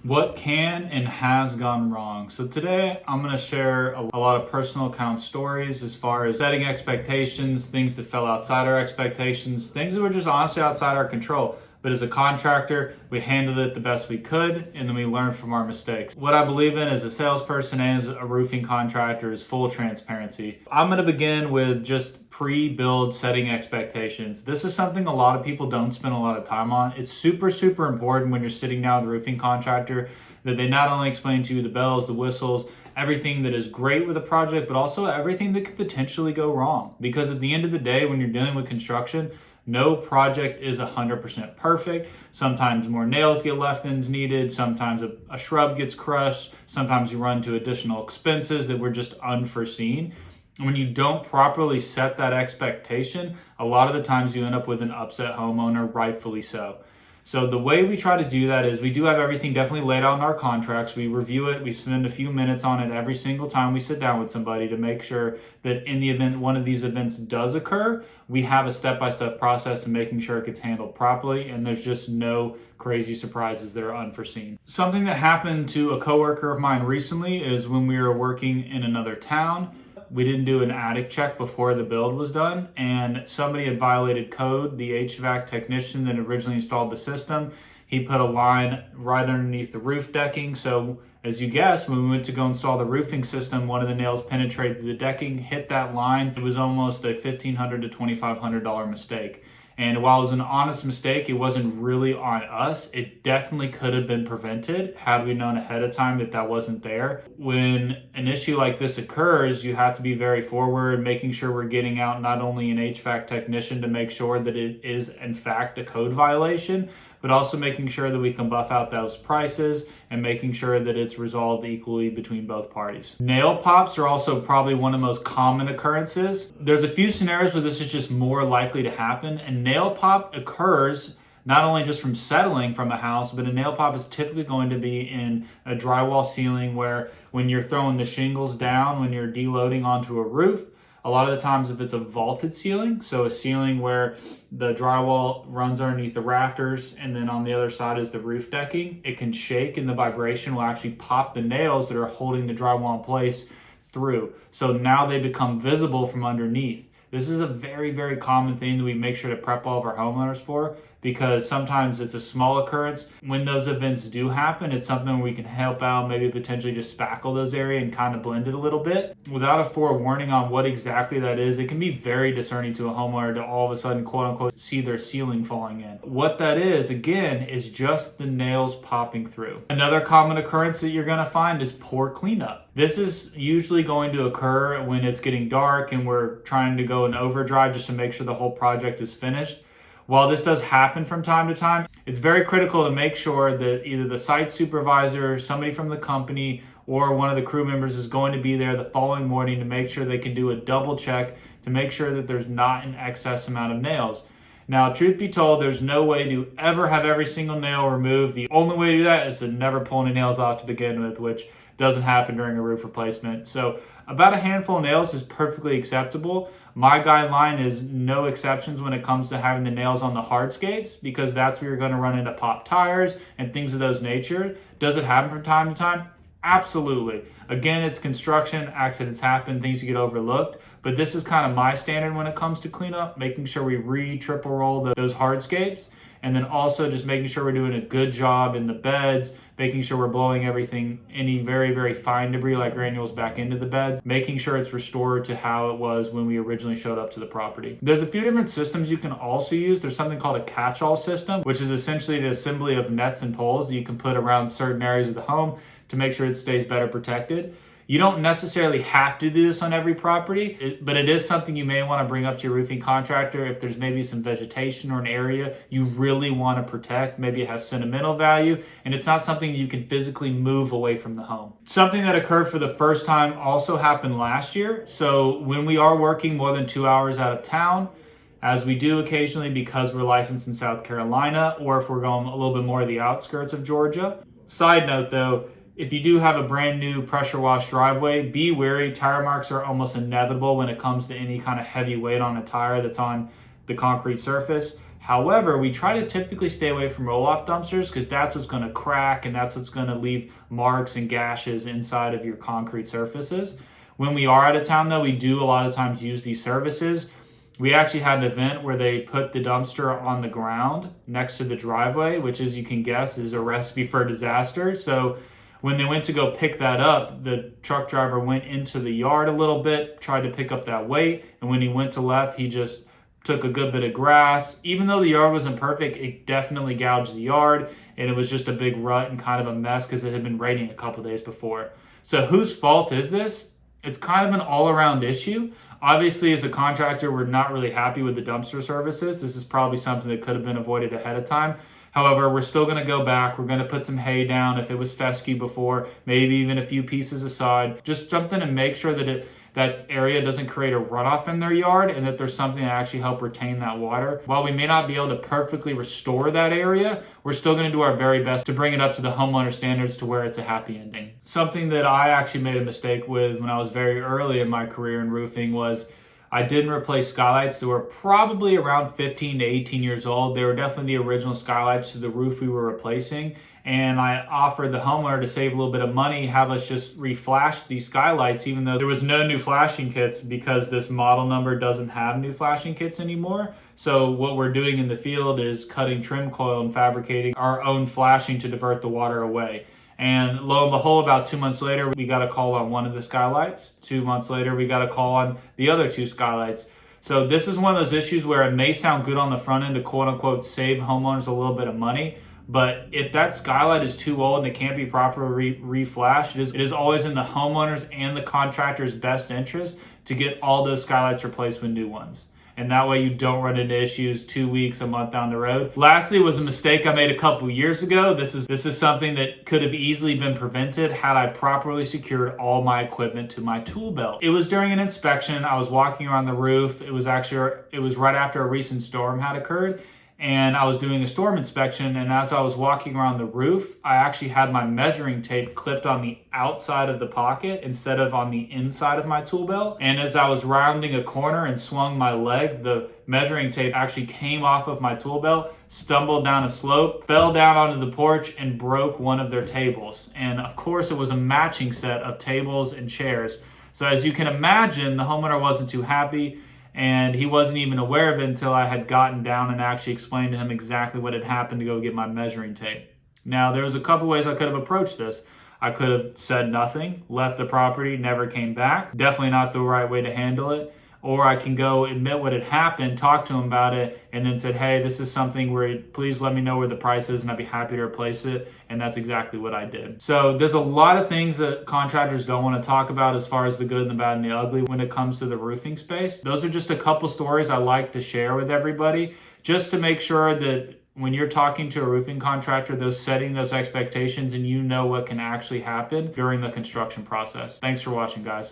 What can and has gone wrong. So today I'm going to share a lot of personal account stories as far as setting expectations, things that fell outside our expectations, things that were just honestly outside our control. But as a contractor, we handled it the best we could, and then we learned from our mistakes. What I believe in as a salesperson and as a roofing contractor is full transparency. I'm going to begin with just pre-build setting expectations. This is something a lot of people don't spend a lot of time on. It's super important when you're sitting down with a roofing contractor that they not only explain to you the bells, the whistles, everything that is great with a project, but also everything that could potentially go wrong. Because at the end of the day, when you're dealing with construction, no project is 100% perfect. Sometimes more nails get left than is needed. Sometimes a shrub gets crushed. Sometimes you run into additional expenses that were just unforeseen. When you don't properly set that expectation, a lot of the times you end up with an upset homeowner, rightfully so. So the way we try to do that is we do have everything definitely laid out in our contracts. We review it. We spend a few minutes on it every single time we sit down with somebody to make sure that in the event one of these events does occur, we have a step-by-step process in making sure it gets handled properly and there's just no crazy surprises that are unforeseen. Something that happened to a coworker of mine recently is when we were working in another town. We didn't do an attic check before the build was done, and somebody had violated code. The HVAC technician that originally installed the system, he put a line right underneath the roof decking. So as you guessed, when we went to go install the roofing system, one of the nails penetrated the decking, hit that line. It was almost a $1,500 to $2,500 mistake. And while it was an honest mistake, it wasn't really on us. It definitely could have been prevented had we known ahead of time that that wasn't there. When an issue like this occurs, you have to be very forward, making sure we're getting out not only an HVAC technician to make sure that it is in fact a code violation, but also making sure that we can buff out those prices and making sure that it's resolved equally between both parties. Nail pops are also probably one of the most common occurrences. There's a few scenarios where this is just more likely to happen. A nail pop occurs not only just from settling from a house, but a nail pop is typically going to be in a drywall ceiling where when you're throwing the shingles down, when you're deloading onto a roof, a lot of the times if it's a vaulted ceiling, so a ceiling where the drywall runs underneath the rafters and then on the other side is the roof decking, it can shake and the vibration will actually pop the nails that are holding the drywall in place through. So now they become visible from underneath. This is a very common thing that we make sure to prep all of our homeowners for, because sometimes it's a small occurrence. When those events do happen, it's something we can help out, maybe potentially just spackle those areas and kind of blend it a little bit. Without a forewarning on what exactly that is, it can be very discerning to a homeowner to all of a sudden, quote unquote, see their ceiling falling in. What that is, again, is just the nails popping through. Another common occurrence that you're gonna find is poor cleanup. This is usually going to occur when it's getting dark and we're trying to go in overdrive just to make sure the whole project is finished. While this does happen from time to time, it's very critical to make sure that either the site supervisor, somebody from the company, or one of the crew members is going to be there the following morning to make sure they can do a double check to make sure that there's not an excess amount of nails. Now, truth be told, there's no way to ever have every single nail removed. The only way to do that is to never pull any nails off to begin with, which doesn't happen during a roof replacement. So about a handful of nails is perfectly acceptable. My guideline is no exceptions when it comes to having the nails on the hardscapes, because that's where you're going to run into pop tires and things of those nature. Does it happen from time to time? Absolutely. Again, it's construction, accidents happen, things get overlooked, but this is kind of my standard when it comes to cleanup, making sure we triple roll those hardscapes, and then also just making sure we're doing a good job in the beds, making sure we're blowing any very fine debris like granules back into the beds, making sure it's restored to how it was when we originally showed up to the property. There's a few different systems you can also use. There's something called a catch-all system, which is essentially the assembly of nets and poles that you can put around certain areas of the home to make sure it stays better protected. You don't necessarily have to do this on every property, but it is something you may want to bring up to your roofing contractor if there's maybe some vegetation or an area you really want to protect. Maybe it has sentimental value and it's not something you can physically move away from the home. Something that occurred for the first time also happened last year. So when we are working more than 2 hours out of town, as we do occasionally because we're licensed in South Carolina, or if we're going a little bit more to the outskirts of Georgia. Side note though, if you do have a brand new pressure washed driveway, be wary. Tire marks are almost inevitable when it comes to any kind of heavy weight on a tire that's on the concrete surface. However, we try to typically stay away from roll-off dumpsters because that's what's going to crack and that's what's going to leave marks and gashes inside of your concrete surfaces. When we are out of town though, we do a lot of times use these services. We actually had an event where they put the dumpster on the ground next to the driveway, which, as you can guess, is a recipe for disaster. So when they went to go pick that up, the truck driver went into the yard a little bit, tried to pick up that weight, and when he went to left, he just took a good bit of grass. Even though the yard wasn't perfect, it definitely gouged the yard, and it was just a big rut and kind of a mess because it had been raining a couple days before. So whose fault is this? It's kind of an all-around issue. Obviously, as a contractor, we're not really happy with the dumpster services. This is probably something that could have been avoided ahead of time. However, we're still going to go back. We're going to put some hay down if it was fescue before, maybe even a few pieces aside. Just something to make sure that that area doesn't create a runoff in their yard and that there's something to actually help retain that water. While we may not be able to perfectly restore that area, we're still going to do our very best to bring it up to the homeowner standards to where it's a happy ending. Something that I actually made a mistake with when I was very early in my career in roofing was I didn't replace skylights. They were probably around 15 to 18 years old. They were definitely the original skylights to the roof we were replacing. And I offered the homeowner to save a little bit of money, have us just reflash these skylights, even though there was no new flashing kits because this model number doesn't have new flashing kits anymore. So what we're doing in the field is cutting trim coil and fabricating our own flashing to divert the water away. And lo and behold, about 2 months later, we got a call on one of the skylights. 2 months later, we got a call on the other two skylights. So this is one of those issues where it may sound good on the front end to quote unquote save homeowners a little bit of money. But if that skylight is too old and it can't be properly reflashed, it is always in the homeowners and the contractor's best interest to get all those skylights replaced with new ones. And that way you don't run into issues 2 weeks, a month down the road. Lastly, was a mistake I made a couple years ago. This is something that could have easily been prevented had I properly secured all my equipment to my tool belt. It was during an inspection. I was walking around the roof. It was right after a recent storm had occurred. And I was doing a storm inspection, and as I was walking around the roof, I actually had my measuring tape clipped on the outside of the pocket instead of on the inside of my tool belt. And as I was rounding a corner and swung my leg, the measuring tape actually came off of my tool belt, stumbled down a slope, fell down onto the porch, and broke one of their tables. And of course, it was a matching set of tables and chairs. So as you can imagine, the homeowner wasn't too happy. And he wasn't even aware of it until I had gotten down and actually explained to him exactly what had happened to go get my measuring tape. Now, there was a couple ways I could have approached this. I could have said nothing, left the property, never came back. Definitely not the right way to handle it. Or I can go admit what had happened, talk to him about it, and then said, hey, this is something where please let me know where the price is and I'd be happy to replace it. And that's exactly what I did. So there's a lot of things that contractors don't want to talk about as far as the good and the bad and the ugly when it comes to the roofing space. Those are just a couple stories I like to share with everybody just to make sure that when you're talking to a roofing contractor, they're setting those expectations and you know what can actually happen during the construction process. Thanks for watching, guys.